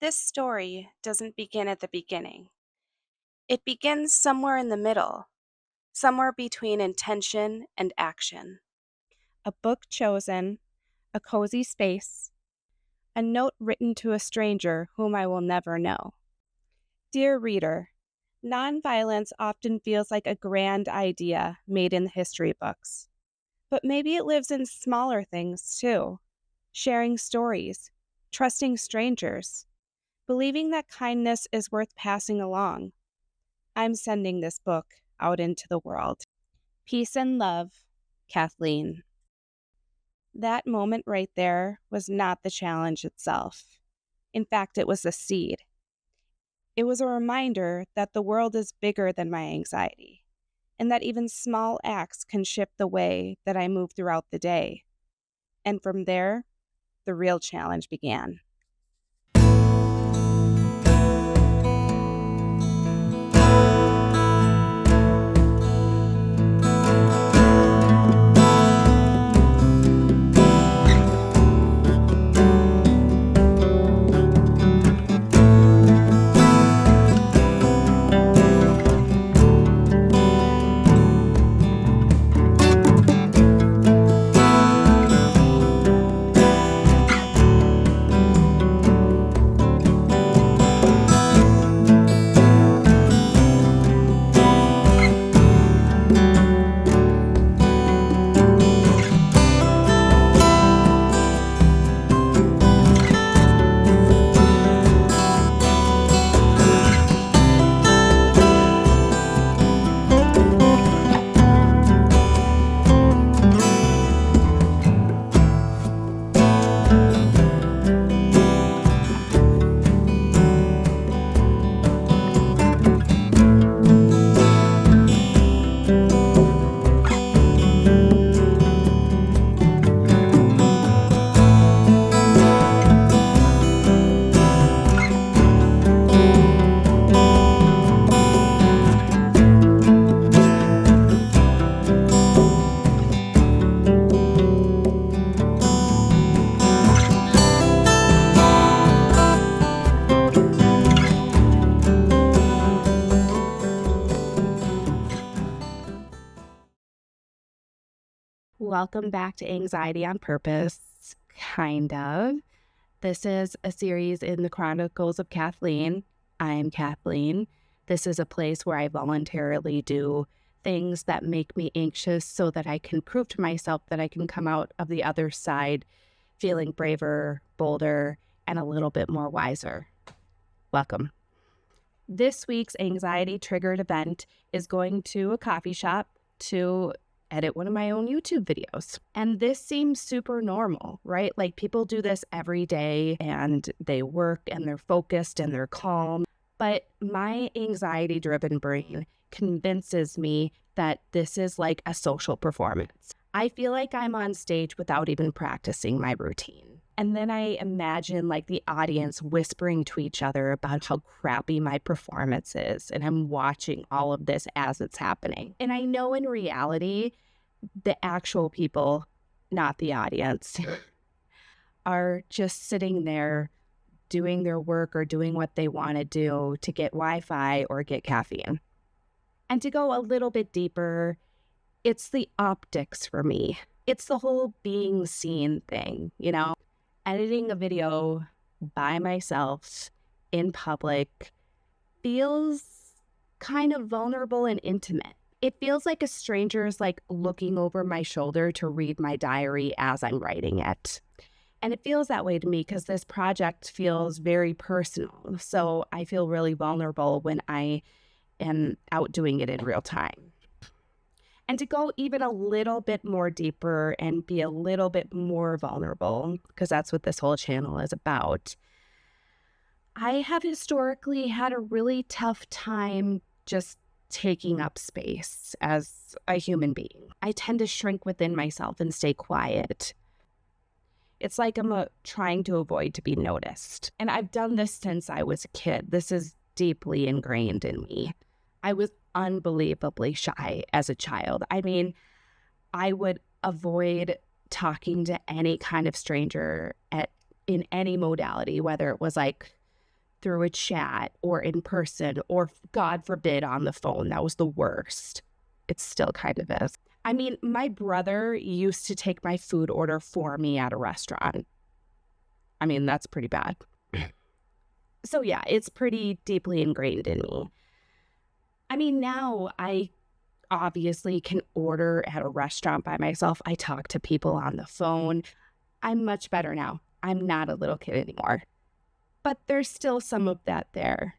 This story doesn't begin at the beginning. It begins somewhere in the middle, somewhere between intention and action. A book chosen, a cozy space, a note written to a stranger whom I will never know. Dear reader, nonviolence often feels like a grand idea made in the history books. But maybe it lives in smaller things too. Sharing stories, trusting strangers, believing that kindness is worth passing along. I'm sending this book out into the world. Peace and love, Kathleen. That moment right there was not the challenge itself. In fact, it was the seed. It was a reminder that the world is bigger than my anxiety, and that even small acts can shift the way that I move throughout the day. And from there, the real challenge began. Welcome back to Anxiety on Purpose, kind of. This is a series in the Chronicles of Kathleen. I am Kathleen. This is a place where I voluntarily do things that make me anxious so that I can prove to myself that I can come out of the other side feeling braver, bolder, and a little bit more wiser. Welcome. This week's anxiety-triggered event is going to a coffee shop to edit one of my own YouTube videos. And this seems super normal, right? Like people do this every day and they work and they're focused and they're calm. But my anxiety-driven brain convinces me that this is like a social performance. I feel like I'm on stage without even practicing my routine. And then I imagine like the audience whispering to each other about how crappy my performance is. And I'm watching all of this as it's happening. And I know in reality, the actual people, not the audience, are just sitting there doing their work or doing what they want to do to get Wi-Fi or get caffeine. And to go a little bit deeper, it's the optics for me. It's the whole being seen thing, you know? Editing a video by myself in public feels kind of vulnerable and intimate. It feels like a stranger is like looking over my shoulder to read my diary as I'm writing it. And it feels that way to me because this project feels very personal. So I feel really vulnerable when I am out doing it in real time. And to go even a little bit more deeper and be a little bit more vulnerable, because that's what this whole channel is about, I have historically had a really tough time just taking up space as a human being. I tend to shrink within myself and stay quiet. It's like I'm trying to avoid to be noticed. And I've done this since I was a kid. This is deeply ingrained in me. I was unbelievably shy as a child. I mean, I would avoid talking to any kind of stranger in any modality, whether it was like through a chat or in person or, God forbid, on the phone. That was the worst. It still kind of is. I mean, my brother used to take my food order for me at a restaurant. I mean, that's pretty bad. So yeah, it's pretty deeply ingrained in me. I mean, now I obviously can order at a restaurant by myself. I talk to people on the phone. I'm much better now. I'm not a little kid anymore. But there's still some of that there.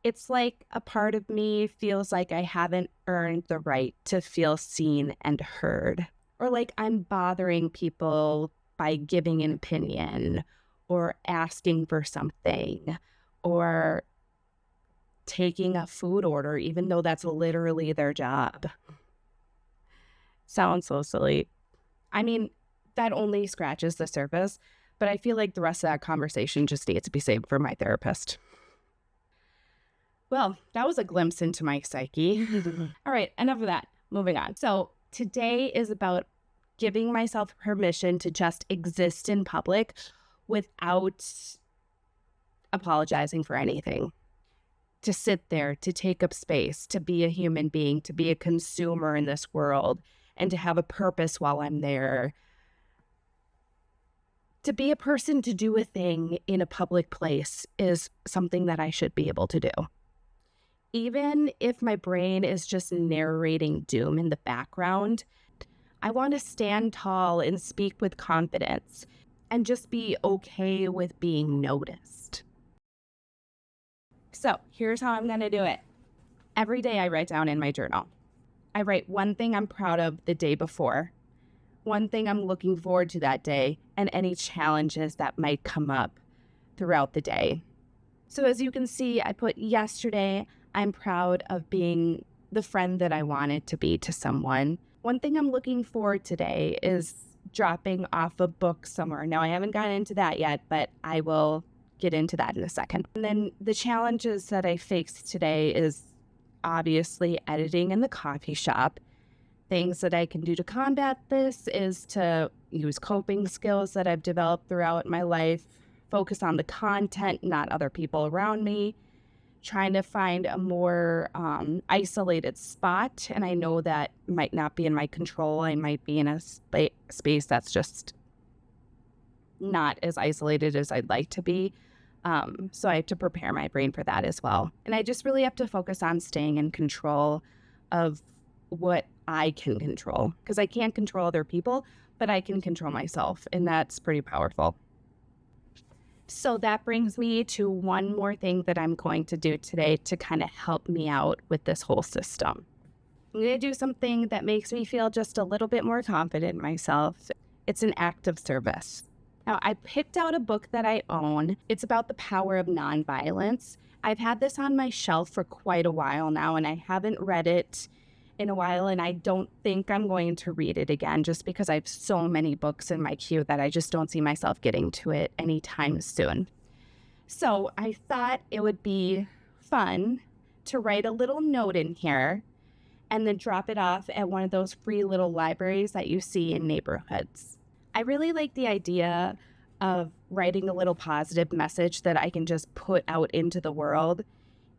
It's like a part of me feels like I haven't earned the right to feel seen and heard, or like I'm bothering people by giving an opinion or asking for something or taking a food order, even though that's literally their job. Sounds so silly. I mean, that only scratches the surface, but I feel like the rest of that conversation just needs to be saved for my therapist. Well, that was a glimpse into my psyche. All right, enough of that. Moving on. So today is about giving myself permission to just exist in public without apologizing for anything. To sit there, to take up space, to be a human being, to be a consumer in this world, and to have a purpose while I'm there. To be a person, to do a thing in a public place is something that I should be able to do. Even if my brain is just narrating doom in the background, I want to stand tall and speak with confidence and just be okay with being noticed. So here's how I'm going to do it. Every day I write down in my journal. I write one thing I'm proud of the day before, one thing I'm looking forward to that day, and any challenges that might come up throughout the day. So as you can see, I put yesterday, I'm proud of being the friend that I wanted to be to someone. One thing I'm looking forward today is dropping off a book somewhere. Now, I haven't gotten into that yet, but I will get into that in a second. And then the challenges that I faced today is obviously editing in the coffee shop. Things that I can do to combat this is to use coping skills that I've developed throughout my life, focus on the content, not other people around me, trying to find a more isolated spot. And I know that might not be in my control. I might be in a space that's just not as isolated as I'd like to be. So I have to prepare my brain for that as well. And I just really have to focus on staying in control of what I can control, because I can't control other people, but I can control myself. And that's pretty powerful. So that brings me to one more thing that I'm going to do today to kind of help me out with this whole system. I'm going to do something that makes me feel just a little bit more confident in myself. It's an act of service. Now, I picked out a book that I own. It's about the power of nonviolence. I've had this on my shelf for quite a while now, and I haven't read it in a while, and I don't think I'm going to read it again just because I have so many books in my queue that I just don't see myself getting to it anytime soon. So I thought it would be fun to write a little note in here and then drop it off at one of those free little libraries that you see in neighborhoods. I really like the idea of writing a little positive message that I can just put out into the world,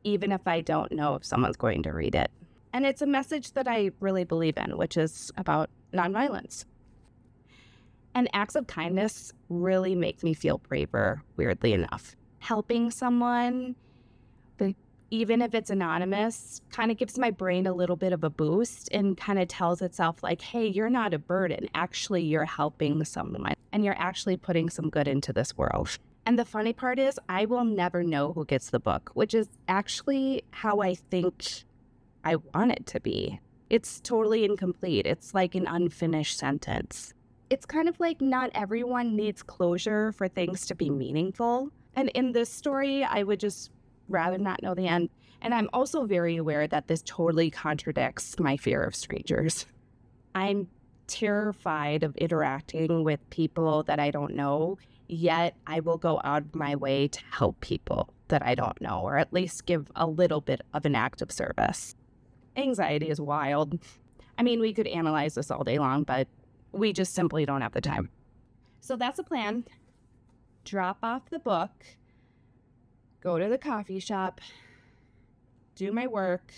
even if I don't know if someone's going to read it. And it's a message that I really believe in, which is about nonviolence. And acts of kindness really make me feel braver, weirdly enough. Helping someone, even if it's anonymous, kind of gives my brain a little bit of a boost and kind of tells itself like, hey, you're not a burden. Actually, you're helping someone and you're actually putting some good into this world. And the funny part is I will never know who gets the book, which is actually how I think I want it to be. It's totally incomplete. It's like an unfinished sentence. It's kind of like not everyone needs closure for things to be meaningful. And in this story, I would just rather not know the end. And I'm also very aware that this totally contradicts my fear of strangers. I'm terrified of interacting with people that I don't know, yet I will go out of my way to help people that I don't know, or at least give a little bit of an act of service. Anxiety is wild. I mean, we could analyze this all day long, but we just simply don't have the time. So that's the plan. Drop off the book, go to the coffee shop, do my work,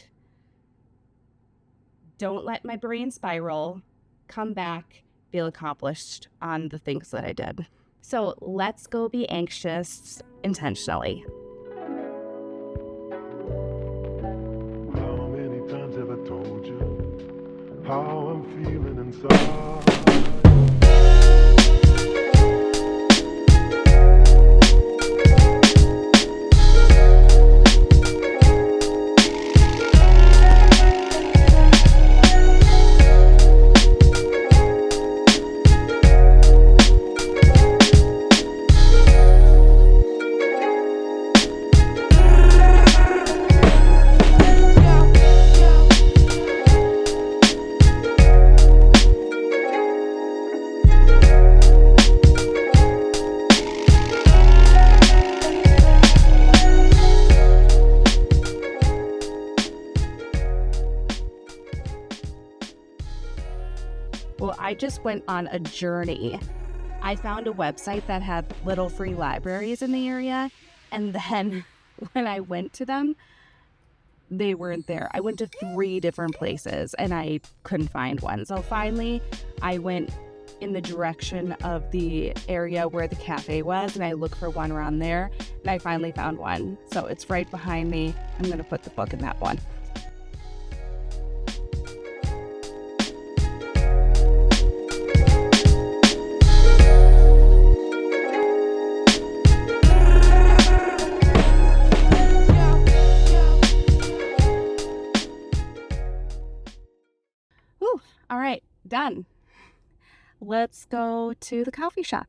don't let my brain spiral, come back, feel accomplished on the things that I did. So let's go be anxious intentionally. How many times have I told you how I'm feeling inside? Well, I just went on a journey. I found a website that had little free libraries in the area, and then when I went to them, they weren't there. I went to 3 different places and I couldn't find one. So finally, I went in the direction of the area where the cafe was, and I looked for one around there, and I finally found one. So it's right behind me. I'm going to put the book in that one. Whew. All right, done. Let's go to the coffee shop.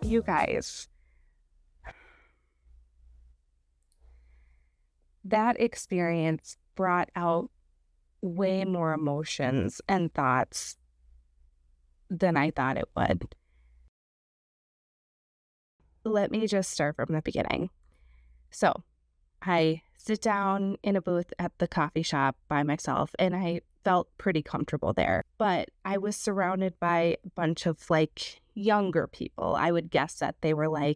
You guys, that experience brought out way more emotions and thoughts than I thought it would. Let me just start from the beginning. So I sit down in a booth at the coffee shop by myself, and I felt pretty comfortable there. But I was surrounded by a bunch of younger people. I would guess that they were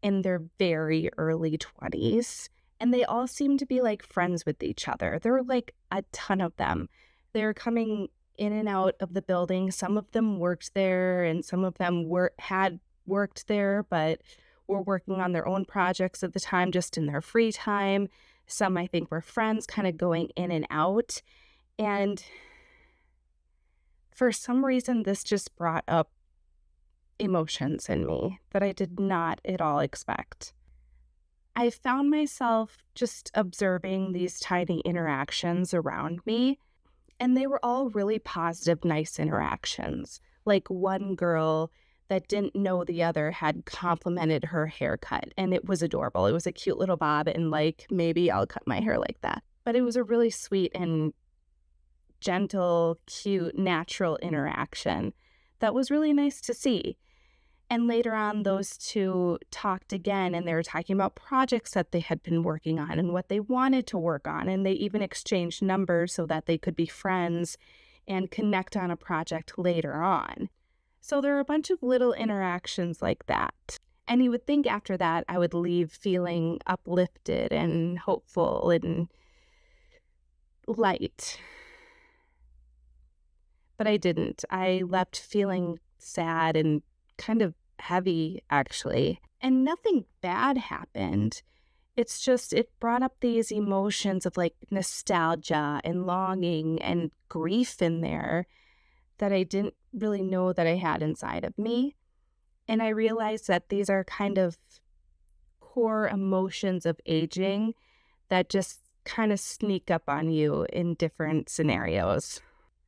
in their very early 20s. And they all seemed to be friends with each other. There were a ton of them. They were coming in and out of the building. Some of them worked there, and some of them had worked there, but were working on their own projects at the time, just in their free time. Some, I think, were friends kind of going in and out. And for some reason, this just brought up emotions in me that I did not at all expect. I found myself just observing these tiny interactions around me, and they were all really positive, nice interactions. One girl that didn't know the other had complimented her haircut, and it was adorable. It was a cute little bob, and maybe I'll cut my hair like that. But it was a really sweet and gentle, cute, natural interaction that was really nice to see. And later on, those two talked again, and they were talking about projects that they had been working on and what they wanted to work on. And they even exchanged numbers so that they could be friends and connect on a project later on. So there are a bunch of little interactions like that. And you would think after that I would leave feeling uplifted and hopeful and light. But I didn't. I left feeling sad and kind of heavy, actually. And nothing bad happened. It's just, it brought up these emotions of like nostalgia and longing and grief in there that I didn't really know that I had inside of me. And I realized that these are kind of core emotions of aging that just kind of sneak up on you in different scenarios.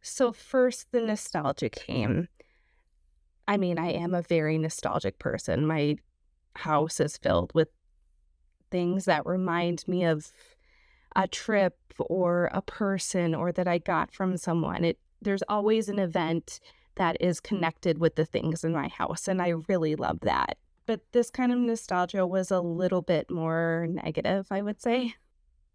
So first, the nostalgia came. I mean, I am a very nostalgic person. My house is filled with things that remind me of a trip or a person or that I got from someone. There's always an event that is connected with the things in my house, and I really love that. But this kind of nostalgia was a little bit more negative, I would say.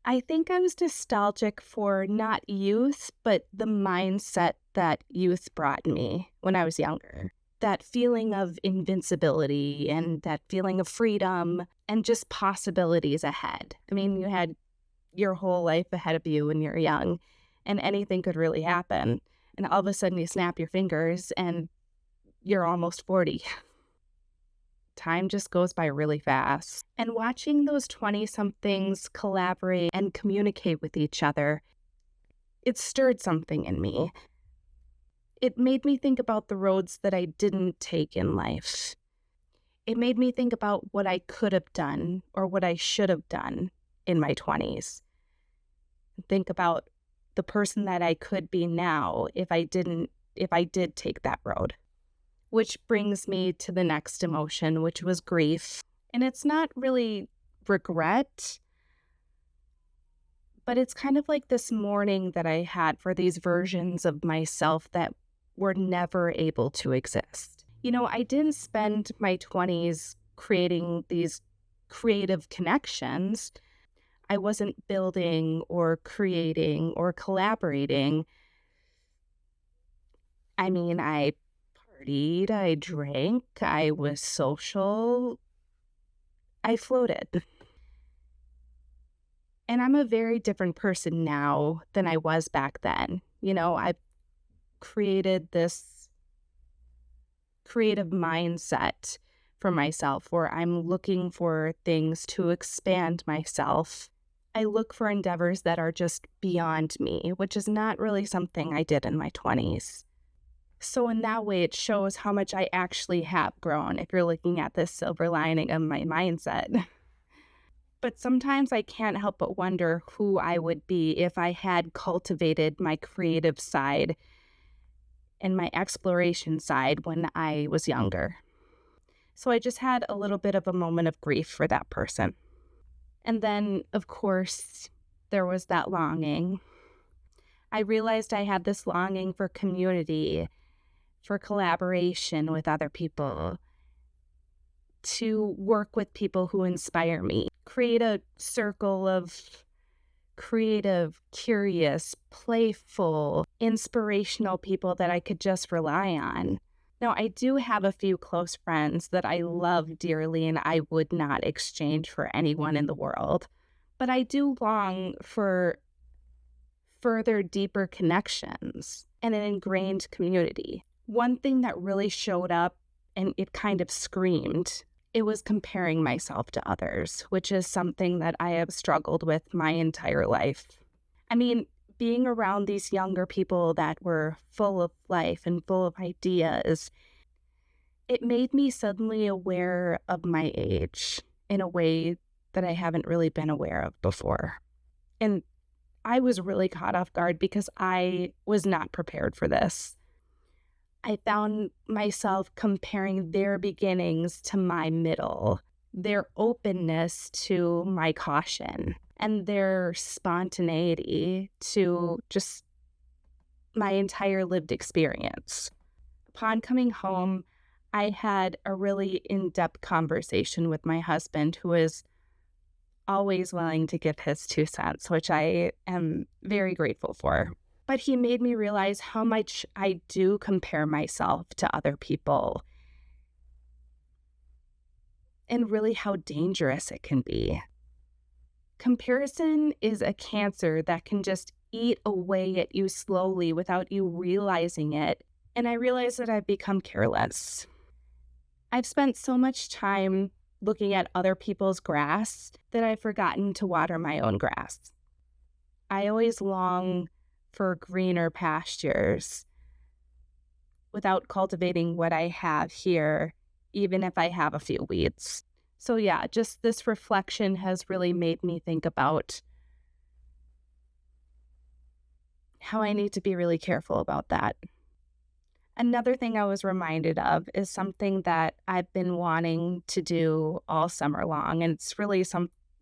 I think I was nostalgic for not youth, but the mindset that youth brought me when I was younger. That feeling of invincibility and that feeling of freedom and just possibilities ahead. I mean, you had your whole life ahead of you when you're young, and anything could really happen. And all of a sudden you snap your fingers and you're almost 40. Time just goes by really fast. And watching those 20-somethings collaborate and communicate with each other, it stirred something in me. It made me think about the roads that I didn't take in life. It made me think about what I could have done or what I should have done in my 20s. Think about the person that I could be now if I did take that road. Which brings me to the next emotion, which was grief. And it's not really regret, but it's kind of like this mourning that I had for these versions of myself that were never able to exist. You know, I didn't spend my 20s creating these creative connections. I wasn't building or creating or collaborating. I mean, I partied, I drank, I was social, I floated. And I'm a very different person now than I was back then. You know, I've created this creative mindset for myself where I'm looking for things to expand myself. I look for endeavors that are just beyond me, which is not really something I did in my 20s. So in that way, it shows how much I actually have grown if you're looking at this silver lining of my mindset. But sometimes I can't help but wonder who I would be if I had cultivated my creative side and my exploration side when I was younger. So I just had a little bit of a moment of grief for that person. And then, of course, there was that longing. I realized I had this longing for community, for collaboration with other people, to work with people who inspire me, create a circle of creative, curious, playful, inspirational people that I could just rely on. Now, I do have a few close friends that I love dearly and I would not exchange for anyone in the world, but I do long for further, deeper connections and an ingrained community. One thing that really showed up and it kind of screamed, it was comparing myself to others, which is something that I have struggled with my entire life. I mean, being around these younger people that were full of life and full of ideas, it made me suddenly aware of my age in a way that I haven't really been aware of before. And I was really caught off guard because I was not prepared for this. I found myself comparing their beginnings to my middle, their openness to my caution, and their spontaneity to just my entire lived experience. Upon coming home, I had a really in-depth conversation with my husband, who is always willing to give his 2 cents, which I am very grateful for. But he made me realize how much I do compare myself to other people and really how dangerous it can be. Comparison is a cancer that can just eat away at you slowly without you realizing it. And I realize that I've become careless. I've spent so much time looking at other people's grass that I've forgotten to water my own grass. I always long for greener pastures without cultivating what I have here, even if I have a few weeds. So yeah, just this reflection has really made me think about how I need to be really careful about that. Another thing I was reminded of is something that I've been wanting to do all summer long, and it's really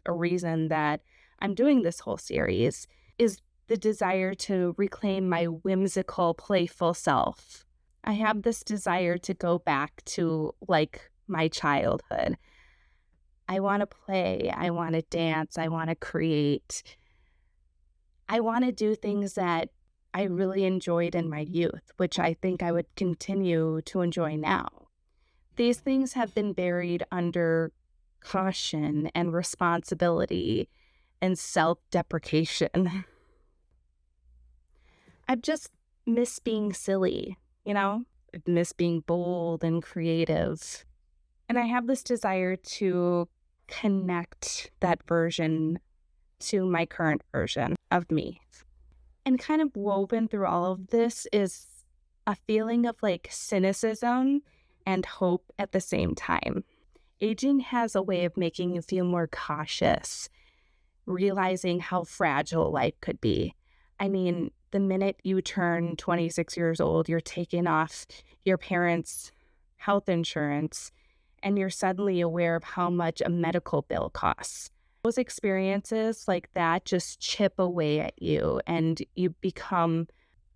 a reason that I'm doing this whole series, is the desire to reclaim my whimsical, playful self. I have this desire to go back to like my childhood. I want to play, I want to dance, I want to create. I want to do things that I really enjoyed in my youth, which I think I would continue to enjoy now. These things have been buried under caution and responsibility and self-deprecation. I've just missed being silly, I've missed being bold and creative. And I have this desire to connect that version to my current version of me. And kind of woven through all of this is a feeling of like cynicism and hope at the same time. Aging has a way of making you feel more cautious, realizing how fragile life could be. I mean, the minute you turn 26 years old, you're taking off your parents' health insurance, and you're suddenly aware of how much a medical bill costs. Those experiences like that just chip away at you, and you become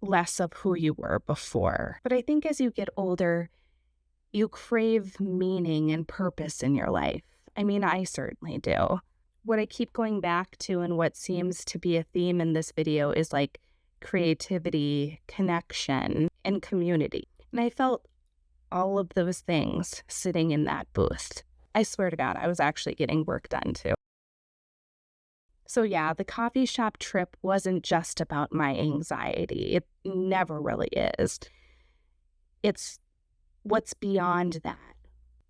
less of who you were before. But I think as you get older, you crave meaning and purpose in your life. I mean, I certainly do. What I keep going back to and what seems to be a theme in this video is like creativity, connection, and community. And I felt all of those things sitting in that booth. I swear to God, I was actually getting work done too. So yeah, the coffee shop trip wasn't just about my anxiety. It never really is. It's what's beyond that.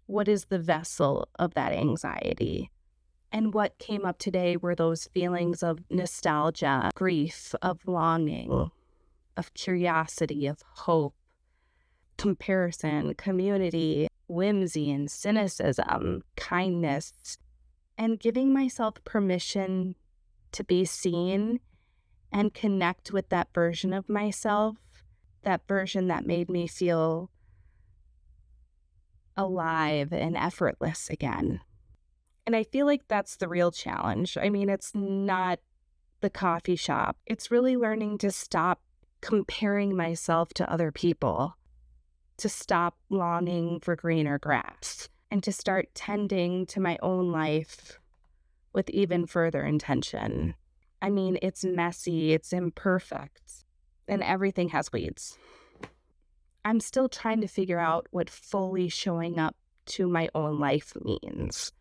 What is the vessel of that anxiety? And what came up today were those feelings of nostalgia, grief, of longing, of curiosity, of hope, comparison, community, whimsy and cynicism, kindness, and giving myself permission to be seen and connect with that version of myself, that version that made me feel alive and effortless again. And I feel like that's the real challenge. I mean, it's not the coffee shop. It's really learning to stop comparing myself to other people, to stop longing for greener grass, and to start tending to my own life with even further intention. I mean, it's messy, it's imperfect, and everything has weeds. I'm still trying to figure out what fully showing up to my own life means.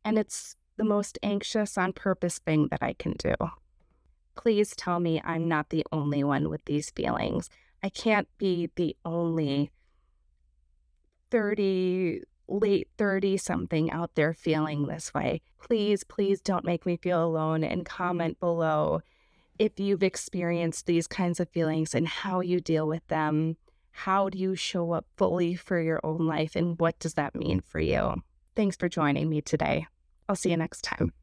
And it's the most anxious on purpose thing that I can do. Please tell me I'm not the only one with these feelings. I can't be the only late 30-something out there feeling this way. Please don't make me feel alone, and comment below if you've experienced these kinds of feelings and how you deal with them. How do you show up fully for your own life, and what does that mean for you? Thanks for joining me today. I'll see you next time.